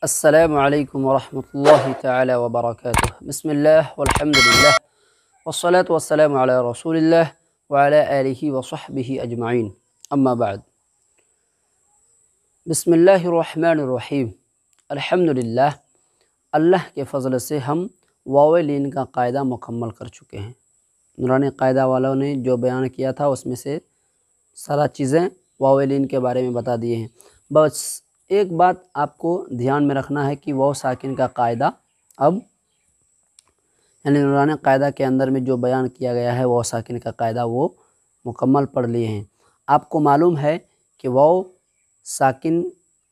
अस्सलामु अलैकुम वरहमतुल्लाहि तआला व बरकातुहू। बिस्मिल्लाह वल्हम्दुलिल्लाह वस्सलातु वस्सलामु अला रसूलिल्लाह व अला आलिहि व सहबिहि अजमाइन। अम्मा बाद। बिस्मिल्लाहिर रहमानिर रहीम। अल्हम्दुलिल्लाह, अल्लाह के फ़ज़ल से हम वाव लीन का कायदा मुकम्मल कर चुके हैं। नूरानी कायदा वालों ने जो बयान किया था उसमें से सारा चीज़ें वाव लीन के बारे में बता दिए हैं। बस एक बात आपको ध्यान में रखना है कि वाव साकिन का कायदा अब यानी नूरानी कायदा के अंदर में जो बयान किया गया है वाव साकिन का कायदा वो मुकम्मल पढ़ लिए हैं। आपको मालूम है कि वाव साकिन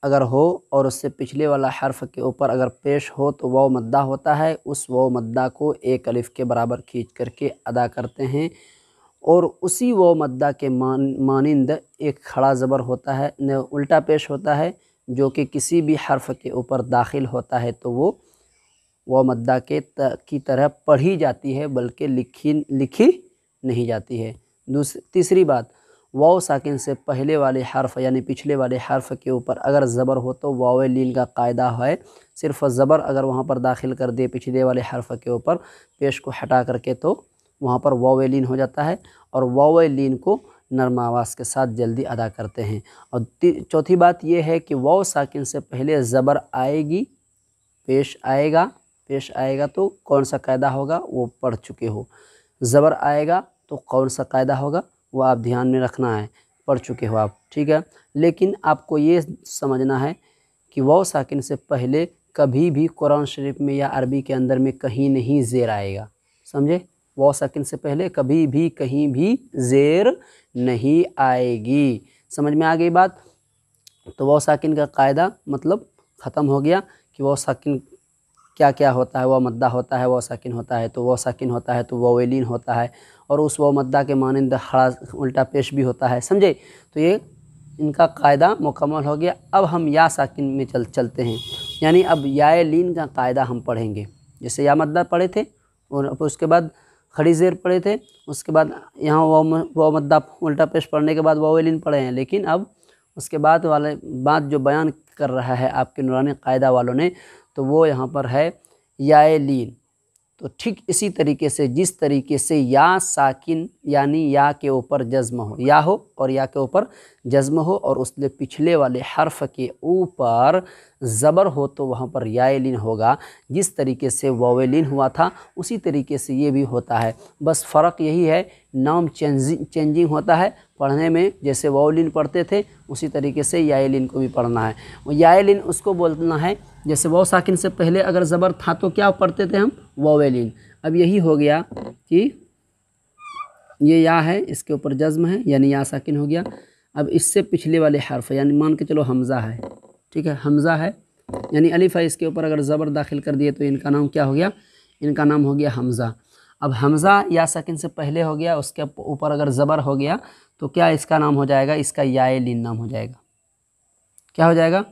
अगर हो और उससे पिछले वाला हर्फ के ऊपर अगर पेश हो तो वाव मद्दा होता है। उस वाव मद्दा को एक अलिफ के बराबर खींच करके अदा करते हैं और उसी वाव मद्दा के मानिंद एक खड़ा ज़बर होता है, न उल्टा पेश होता है, जो कि किसी भी हर्फ के ऊपर दाखिल होता है तो वो वाव मद्दा की तरह पढ़ी जाती है, बल्कि लिखी नहीं जाती है। तीसरी बात, वाव साकिन से पहले वाले हर्फ यानी पिछले वाले हर्फ के ऊपर अगर ज़बर हो तो वाव लीन का कायदा है सिर्फ ज़बर अगर वहाँ पर दाखिल कर दे पिछले वाले हर्फ के ऊपर पेश को हटा करके तो वहाँ पर वाव लीन हो जाता है और वाव लीन को नर्म आवाज़ के साथ जल्दी अदा करते हैं। और चौथी बात यह है कि वाव साकिन से पहले ज़बर आएगी, पेश आएगा तो कौन सा कायदा होगा वो पढ़ चुके हो। ज़बर आएगा तो कौन सा कायदा होगा वो आप ध्यान में रखना है, पढ़ चुके हो आप, ठीक है। लेकिन आपको ये समझना है कि वाव साकिन से पहले कभी भी कुरान शरीफ में या अरबी के अंदर में कहीं नहीं ज़ेर आएगा, समझे। वाव साकिन से पहले कभी भी कहीं भी ज़ेर नहीं आएगी। समझ में आ गई बात। तो वाव साकिन का कायदा मतलब ख़त्म हो गया कि वाव साकिन क्या क्या होता है। वाव मद्दा होता है, वाव साकिन होता है, तो वाव साकिन होता है तो वाव लीन होता है और उस वाव मद्दा के मानिंद खड़ा उल्टा पेश भी होता है, समझे। तो ये इनका कायदा मुकम्मल हो गया। अब हम या साकिन में चलते हैं, यानी अब या लीन का कायदा हम पढ़ेंगे। जैसे या मद्दा पढ़े थे और उसके बाद खड़ी ज़ेर पढ़े थे, उसके बाद यहाँ वाव मद्दा उल्टा पेश पढ़ने के बाद वाव लीन पढ़े हैं। लेकिन अब उसके बाद वाले बात जो बयान कर रहा है आपके नूरानी कायदा वालों ने, तो वो यहाँ पर है या लीन। तो ठीक इसी तरीके से जिस तरीके से या साकिन यानी या के ऊपर जज्म हो, या हो और या के ऊपर जज्म हो और उसके पिछले वाले हर्फ के ऊपर ज़बर हो तो वहाँ पर या लीन होगा। जिस तरीके से वाव लीन हुआ था उसी तरीके से ये भी होता है। बस फ़र्क यही है, नाम चेंजिंग होता है पढ़ने में। जैसे वाव लीन पढ़ते थे उसी तरीके से या लीन को भी पढ़ना है। या लीन उसको बोलना है जैसे वाव साकिन से पहले अगर ज़बर था तो क्या पढ़ते थे हम, वाव लीन। अब यही हो गया कि ये या है, इसके ऊपर जज्म है यानी या साकिन हो गया। अब इससे पिछले वाले हर्फ यानी मान के चलो हमज़ा है, ठीक है, हमज़ा है यानी अलिफ है, इसके ऊपर अगर ज़बर दाखिल कर दिए तो इनका नाम क्या हो गया, इनका नाम हो गया हमज़ा। अब हमज़ा या साकिन से पहले हो गया, उसके ऊपर अगर ज़बर हो गया तो क्या इसका नाम हो जाएगा, इसका या लीन नाम हो जाएगा। क्या हो जाएगा,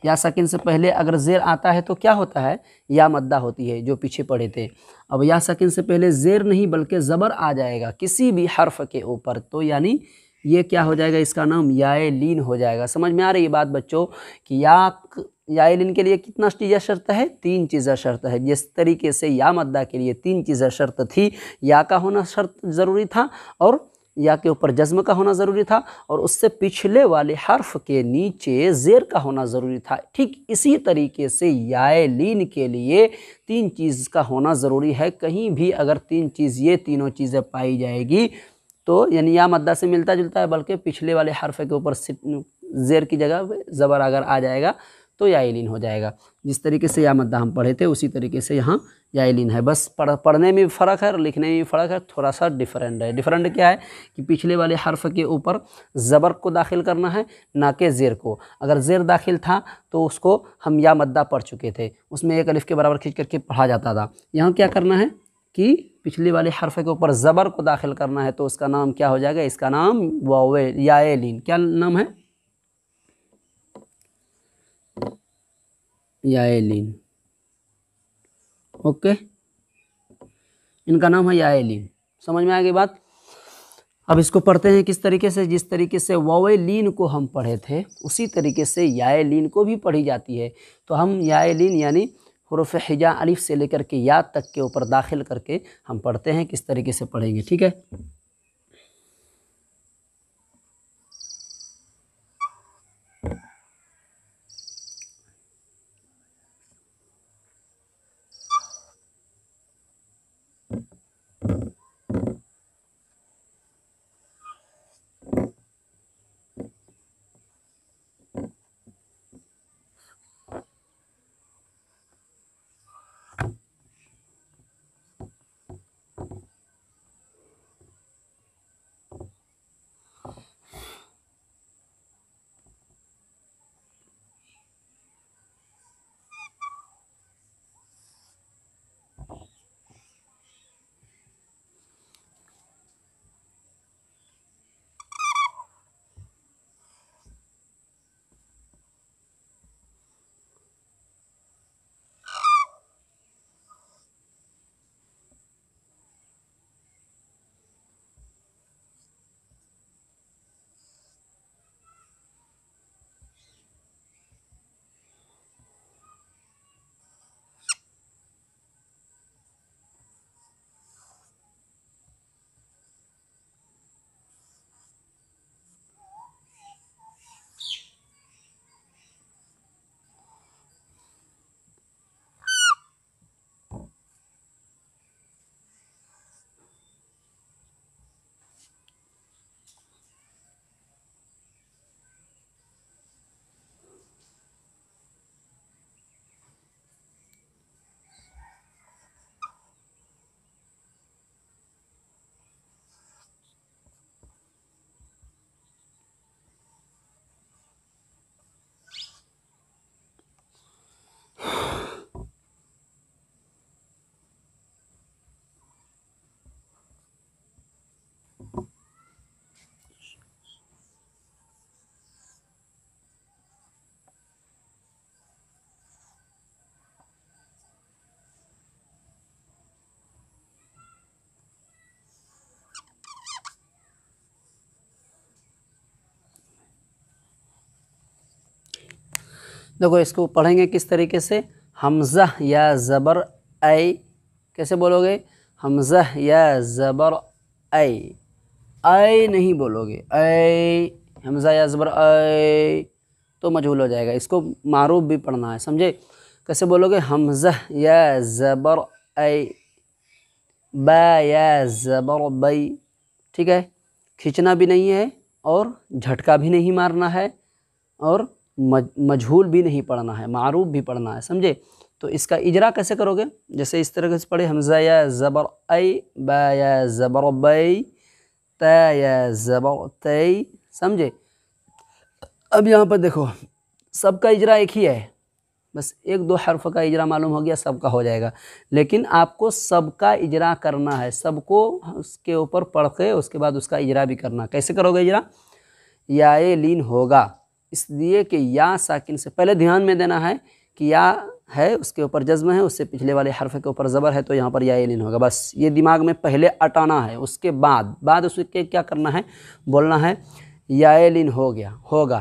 या साकिन से पहले अगर ज़ेर आता है तो क्या होता है, या मद्दा होती है जो पीछे पढ़े थे। अब या साकिन से पहले ज़ेर नहीं बल्कि ज़बर आ जाएगा किसी भी हर्फ के ऊपर तो यानी ये क्या हो जाएगा, इसका नाम या लीन हो जाएगा। समझ में आ रही है बात बच्चों कि या लीन के लिए कितना चीज़ें शर्त है, 3 चीज़ें शर्त है। जिस तरीके से या मद्दा के लिए 3 चीज़ें शर्त थी, या का होना शर्त ज़रूरी था और या के ऊपर जज्म का होना ज़रूरी था और उससे पिछले वाले हर्फ के नीचे ज़ेर का होना ज़रूरी था। ठीक इसी तरीके से या लीन के लिए 3 चीज़ का होना ज़रूरी है। कहीं भी अगर 3 चीज़ ये तीनों चीज़ें पाई जाएगी तो यानी या मद्दा से मिलता जुलता है, बल्कि पिछले वाले हर्फ के ऊपर ज़ेर की जगह ज़बर अगर आ जाएगा तो या लीन हो जाएगा। जिस तरीके से या मद्दा हम पढ़े थे उसी तरीके से यहाँ या लीन है। बस पढ़ने में भी फ़र्क है और लिखने में भी फ़र्क है, थोड़ा सा डिफरेंट है। डिफरेंट क्या है कि पिछले वाले हर्फ के ऊपर ज़बर को दाखिल करना है ना कि ज़ेर को। अगर ज़ेर दाखिल था तो उसको हम या मद्दा पढ़ चुके थे, उसमें एक अलिफ के बराबर खींच करके पढ़ा जाता था। यहाँ क्या करना है कि पिछले वाले हर्फ के ऊपर ज़बर को दाखिल करना है तो उसका नाम क्या हो जाएगा, इसका नाम वाव या लीन। क्या नाम है, या लीन। ओके, इनका नाम है या लीन। समझ में आ गई बात। अब इसको पढ़ते हैं किस तरीके से, जिस तरीके से वावे लीन को हम पढ़े थे उसी तरीके से याए लीन को भी पढ़ी जाती है। तो हम याए लीन यानी हुरूफ हिजा अलिफ से लेकर के या तक के ऊपर दाखिल करके हम पढ़ते हैं, किस तरीके से पढ़ेंगे, ठीक है। देखो इसको पढ़ेंगे किस तरीके से, हमज़ा या ज़बर ऐ, कैसे बोलोगे, हमज़ा या ज़बर ऐ नहीं बोलोगे, ऐ हमज़ा या ज़बर ऐ तो मजहूल हो जाएगा, इसको मारूफ भी पढ़ना है, समझे। कैसे बोलोगे, हमज़ा या ज़बर ऐ, बा या ज़बर बै, ठीक है। खींचना भी नहीं है और झटका भी नहीं मारना है और मजहूल भी नहीं पढ़ना है, मारूफ भी पढ़ना है, समझे। तो इसका इजरा कैसे करोगे, जैसे इस तरह से पढ़े, हमज़ा या ज़बर ऐ, बा या ज़बर बै, ता या ज़बर तै, समझे। अब यहाँ पर देखो सबका इजरा एक ही है, बस एक दो हर्फ का इजरा मालूम हो गया सबका हो जाएगा, लेकिन आपको सबका इजरा करना है, सबको उसके ऊपर पढ़ के उसके बाद उसका इजरा भी करना। कैसे करोगे इजरा, याए लीन होगा इसलिए कि या साकिन से पहले ध्यान में देना है कि या है उसके ऊपर जज्म है, उससे पिछले वाले हर्फ के ऊपर ज़बर है, तो यहाँ पर याए लीन होगा, बस ये दिमाग में पहले अटाना है। उसके बाद उसके क्या करना है, बोलना है याए लीन हो गया, होगा।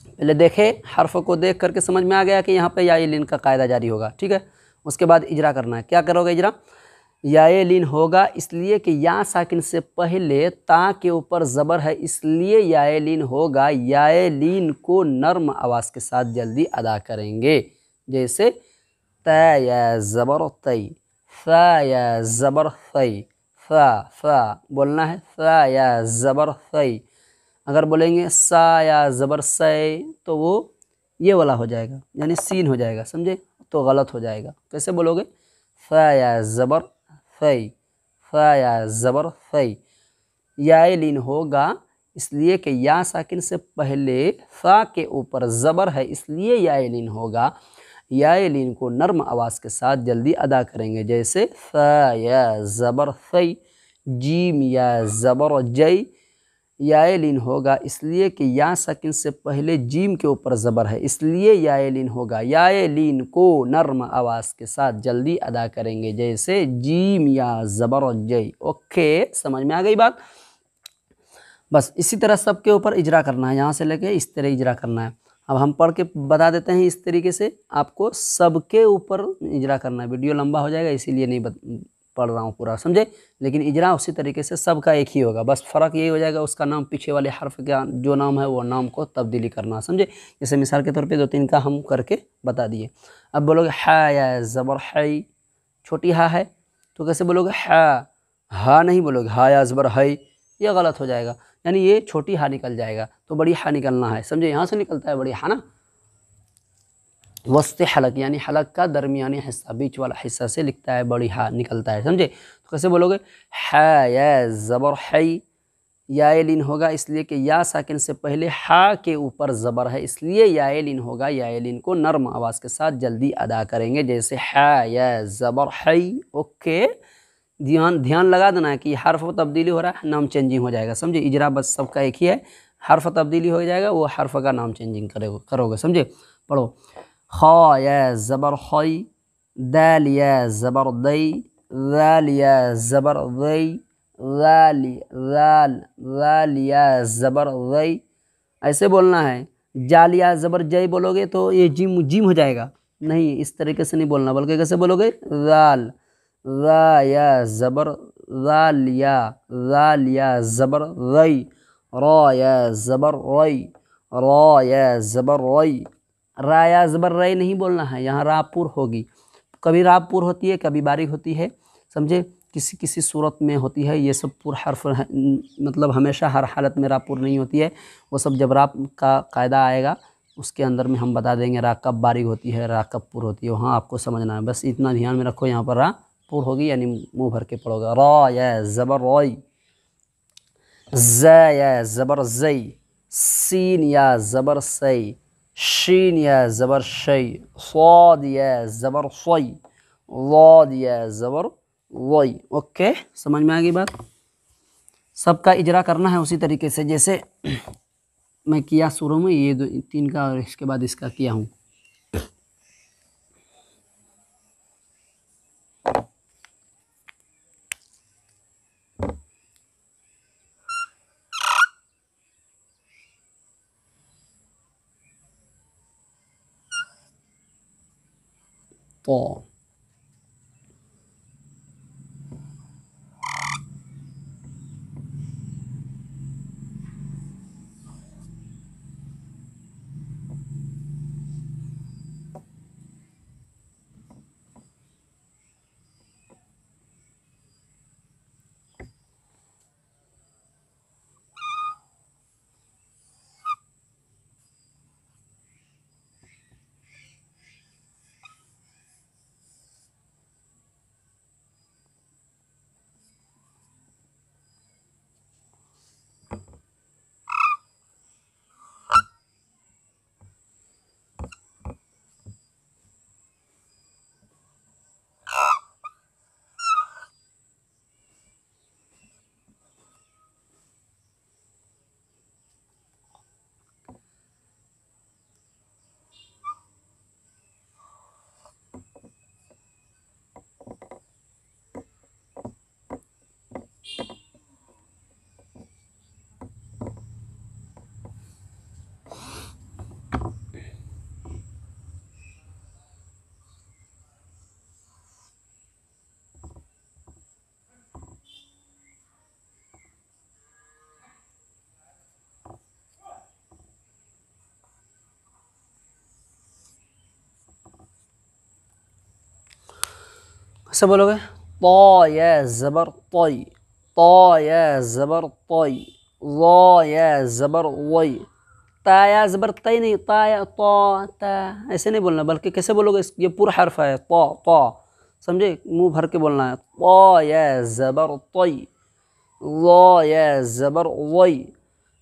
पहले देखे हर्फ को देख करके समझ में आ गया कि यहाँ पे याए लीन का कायदा जारी होगा, ठीक है। उसके बाद इजरा करना है, क्या करोगे इजरा, याए लीन होगा इसलिए कि या साकिन से पहले ता के ऊपर ज़बर है इसलिए याए लीन होगा, याए लीन को नर्म आवाज़ के साथ जल्दी अदा करेंगे, जैसे ता या ज़बर तई, फ़ा या ज़बर फ़ई, फ़ा बोलना है, फ़ा या ज़बर फ़ई। अगर बोलेंगे सा या ज़बर सै तो वो ये वाला हो जाएगा, यानी सीन हो जाएगा, समझे, तो गलत हो जाएगा। कैसे बोलोगे, फ़ा या ज़बर फ़ई, फ़ा या ज़बर फ़ई। याए लीन होगा इसलिए कि या साकिन से पहले फ़ा के ऊपर ज़बर है इसलिए याए लीन होगा, याए लीन को नर्म आवाज़ के साथ जल्दी अदा करेंगे, जैसे फ़ा या ज़बर फ़ई, जीम या ज़बर जई। याए लीन होगा इसलिए कि या साकिन से पहले जीम के ऊपर ज़बर है इसलिए याए लीन होगा, याए लीन को नर्म आवाज़ के साथ जल्दी अदा करेंगे, जैसे जीम या ज़बर जई। ओके, समझ में आ गई बात। बस इसी तरह सबके ऊपर इजरा करना है, यहाँ से लेके इस तरह इजरा करना है। अब हम पढ़ के बता देते हैं इस तरीके से, आपको सबके ऊपर इजरा करना है। वीडियो लंबा हो जाएगा इसीलिए नहीं पढ़ रहा हूँ पूरा, समझे। लेकिन इजरा उसी तरीके से सबका एक ही होगा, बस फ़र्क यही हो जाएगा उसका नाम पीछे वाले हर्फ का जो नाम है वो नाम को तब्दीली करना, समझे। जैसे मिसाल के तौर पे 2-3 का हम करके बता दिए। अब बोलोगे हा या ज़बर है, छोटी हा है तो कैसे बोलोगे हा नहीं बोलोगे हा या ज़बर है, ये गलत हो जाएगा, यानी ये छोटी हा निकल जाएगा, तो बड़ी हा निकलना है, समझे। यहाँ से निकलता है बड़ी हा ना, वस्ते हलक यानी हलक का दरमियानी हिस्सा, बीच वाला हिस्सा से लिखता है बड़ी हा निकलता है, समझे। तो कैसे बोलोगे हा या ज़बर है, या लीन होगा इसलिए कि या साकिन से पहले हा के ऊपर ज़बर है, इसलिए या लीन होगा। या लीन को नर्म आवाज़ के साथ जल्दी अदा करेंगे, जैसे हा या ज़बर है। ओके, ध्यान लगा देना है कि हर्फ तब्दीली हो रहा है, नाम चेंजिंग हो जाएगा, समझे। इजरा बस सबका एक ही है, हर्फ तब्दीली हो जाएगा, वो हर्फ का नाम चेंजिंग करोगे, समझे। पढ़ो खा या ज़बर खई, दाल या ज़बर दई, दाल या ज़बर दई, दाल या ज़बर दई, ऐसे बोलना है। जाल या ज़बर जय बोलोगे तो ये जिम हो जाएगा, नहीं, इस तरीके से नहीं बोलना, बल्कि कैसे बोलोगे दाल या ज़बर दाल या ज़बर रई, रा या ज़बर रई, रा या ज़बर रई, रा या ज़बर रई नहीं बोलना है, यहाँ रापुर होगी, कभी रापुर होती है कभी बारीक होती है, समझे। किसी किसी सूरत में होती है, ये सब पुर हर्फ है, मतलब हमेशा हर हालत में रापुर नहीं होती है, वो सब जब राप का कायदा आएगा उसके अंदर में हम बता देंगे रा कब बारीक होती है, रा कब पुर होती है, वहाँ आपको समझना है, बस इतना ध्यान में रखो। यहाँ पर रा पुर होगी यानी मुंह भर के पढ़ोगे। रा या ज़बर रई, ज़ा या ज़बर ज़ई, सीन या ज़बर सई, शीन या ज़बर शई, स्वाद या ज़बर फ़ई, वाद या ज़बर वई। ओके, समझ में आ गई बात। सबका इजरा करना है उसी तरीके से जैसे मैं किया शुरू में, ये 2-3 का और इसके बाद इसका किया हूँ। तो कैसे बोलोगे तो या ज़बर तोई, तो या ज़बर तोई, वो या ज़बर वई, ता या ज़बर तई नहीं, ता या तो ता ऐसे नहीं बोलना, बल्कि कैसे बोलोगे, ये पूरा हर्फ है तो, समझे, मुंह भर के बोलना है। तो या ज़बर तोई, वो या ज़बर वई,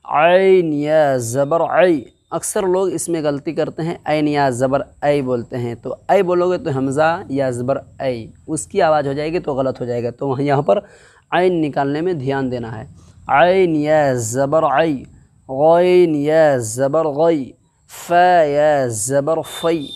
ऐन या ज़बर आई। अक्सर लोग इसमें गलती करते हैं, ऐन या ज़बर ऐ बोलते हैं, तो ऐ बोलोगे तो हमज़ा या ज़बर ऐ उसकी आवाज़ हो जाएगी तो गलत हो जाएगा, तो यहाँ पर ऐन निकालने में ध्यान देना है। ऐन या ज़बर ऐ, गैन या ज़बर गई, फ़ या ज़बर फ़ई,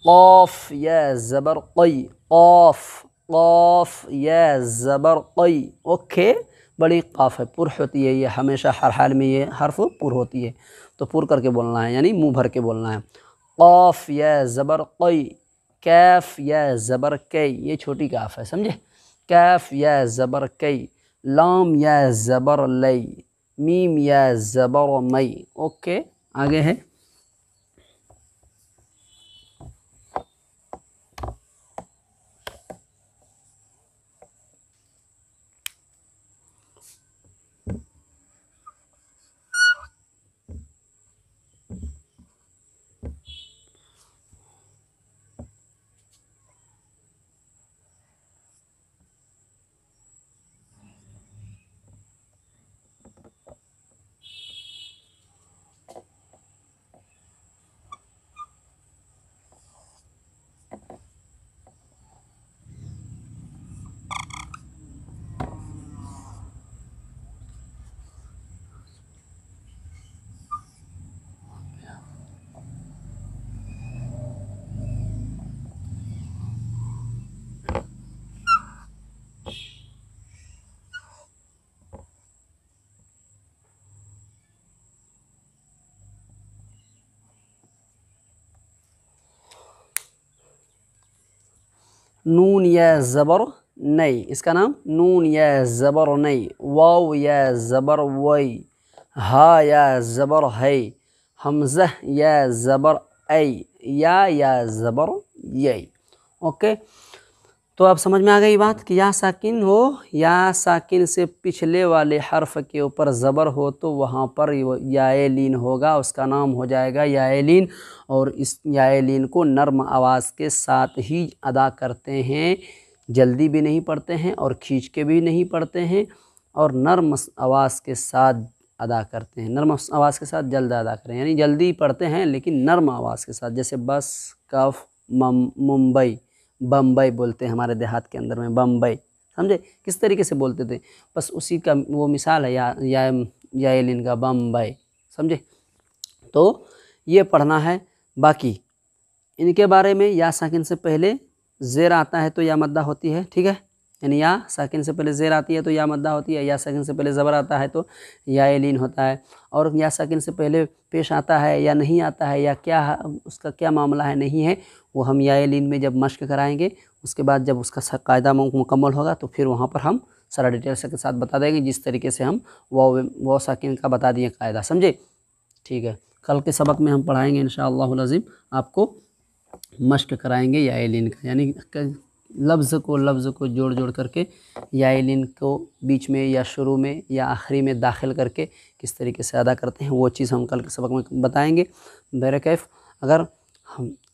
क़ाफ़ या ज़बर क़ई, क़ाफ़ या ज़बर क़ई। ओके, बड़ी काफ है, पुर होती है, ये हमेशा हर हाल में ये हर्फ पुर होती है, तो पुर करके बोलना है, यानी मुंह भर के बोलना है। क़ाफ या ज़बर क़ई, कैफ या ज़बर कई, ये छोटी काफ है, समझे। कैफ या ज़बर कई, लाम या ज़बर लई, मीम या ज़बर मई। ओके, आगे है नून या ज़बर नई, इसका नाम नून या ज़बर नई, वाव या ज़बर वई, हा या ज़बर है, हमज़ा या ज़बर ऐ, या ज़बर यई। ओके, तो अब समझ में आ गई बात कि या साकिन हो, या साकिन से पिछले वाले हर्फ के ऊपर ज़बर हो तो वहाँ पर याए लीन होगा, उसका नाम हो जाएगा याए लीन। और इस याए लीन को नर्म आवाज़ के साथ ही अदा करते हैं, जल्दी भी नहीं पढ़ते हैं और खींच के भी नहीं पढ़ते हैं, और नर्म आवाज़ के साथ अदा करते हैं। नर्म आवाज़ के साथ जल्द अदा करें, यानी जल्दी पढ़ते हैं लेकिन नर्म आवाज़ के साथ, जैसे बस, कफ, मुंबई, बम्बई बोलते हैं हमारे देहात के अंदर में, बम्बई, समझे किस तरीके से बोलते थे, बस उसी का वो मिसाल है या लीन का, बम्बई, समझे। तो ये पढ़ना है। बाकी इनके बारे में या साकिन से पहले ज़ेर आता है तो या मद्दा होती है, ठीक है, यानी या साकिन से पहले ज़ेर आती है तो या मद्दा होती है, या साकिन से पहले ज़बर आता है तो या लीन होता है, और या साकिन से पहले पेश आता है या नहीं आता है, या क्या उसका क्या मामला है नहीं है, वो हम या लीन में जब मश्क कराएंगे, उसके बाद जब उसका कायदा मुकम्मल होगा तो फिर वहाँ पर हम सारा डिटेल्स के साथ बता देंगे, जिस तरीके से हम वो साकिन का बता दिए कायदा, समझे। ठीक है, कल के सबक में हम पढ़ाएंगे इंशाअल्लाहुल अज़ीम, आपको मश्क कराएंगे या लीन का, यानी लफ्ज़ को जोड़ जोड़ करके या लीन को बीच में या शुरू में या आखिरी में दाखिल करके किस तरीके से अदा करते हैं, वो चीज़ हम कल के सबक में बताएंगे। बहरकैफ़ अगर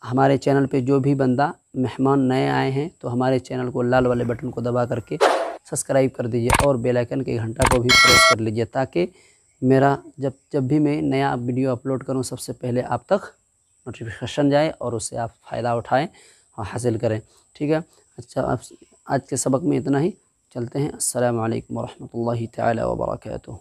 हमारे चैनल पे जो भी बंदा मेहमान नए आए हैं तो हमारे चैनल को लाल वाले बटन को दबा करके सब्सक्राइब कर दीजिए और बेल आइकन के घंटा को भी प्रेस कर लीजिए, ताकि मेरा जब भी मैं नया वीडियो अपलोड करूं सबसे पहले आप तक नोटिफिकेशन जाए और उससे आप फ़ायदा उठाएं और हासिल करें। ठीक है, अच्छा, आज के सबक में इतना ही, चलते हैं। अस्सलामु अलैकुम वरहमतुल्लाहि तआला व बरकातुहू।